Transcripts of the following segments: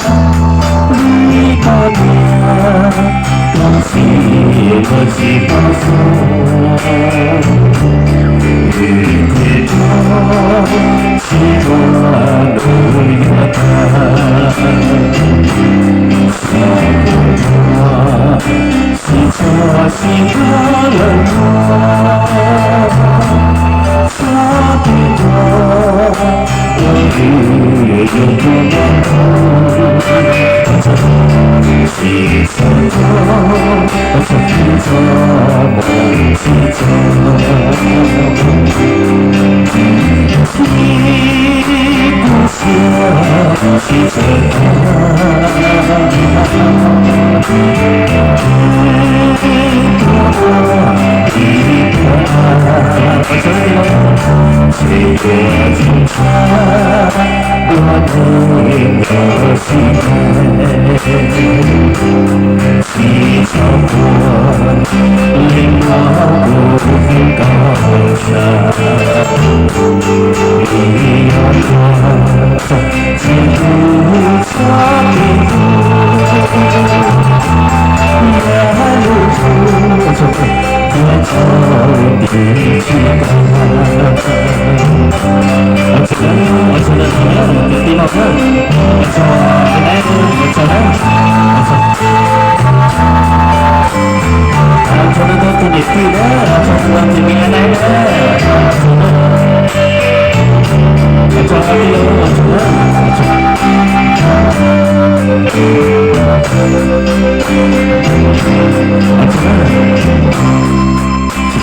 你把我当是我是放松，你的痛是我路呀他，是我是错是他冷漠。差不多，我与有多难是错错，我错是错，梦是错。你不说是真谁的青春，我能有心爱？西朝过，令我不分高山。你要我记不差的路，也路途。我走的期待，我走的地貌看，我走来，我走来，我走的都是你的，我走的是你来的，我走的我走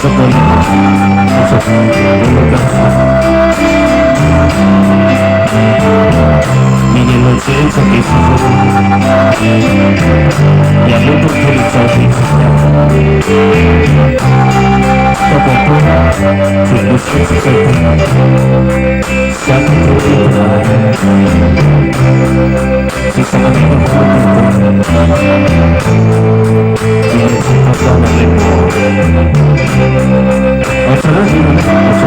这个我说我告诉明年的节奏给师傅，两路都可以交替起来。到广东，绝不是最后，下个土地的爱，是什么地方不会今天是他上的泪目。我承认你们的好处。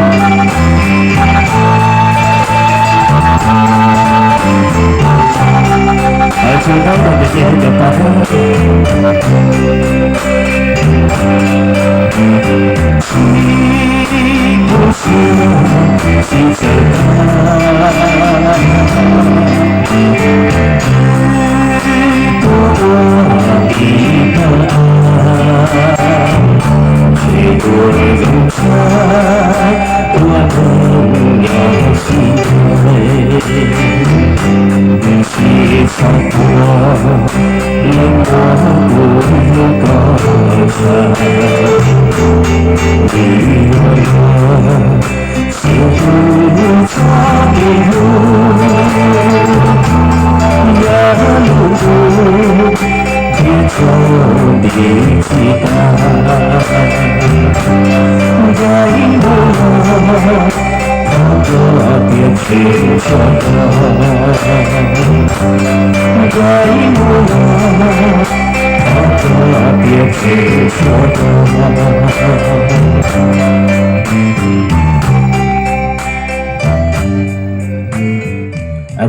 而且我们的眼睛发光。你不是是真爱，多么的爱。谁多容错，我更要心碎。是错过，令我不高山。你我是不差的路，也路途的走的期待。在我旁边变成错在我旁边变成错。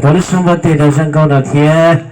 多的什么点的山高的天。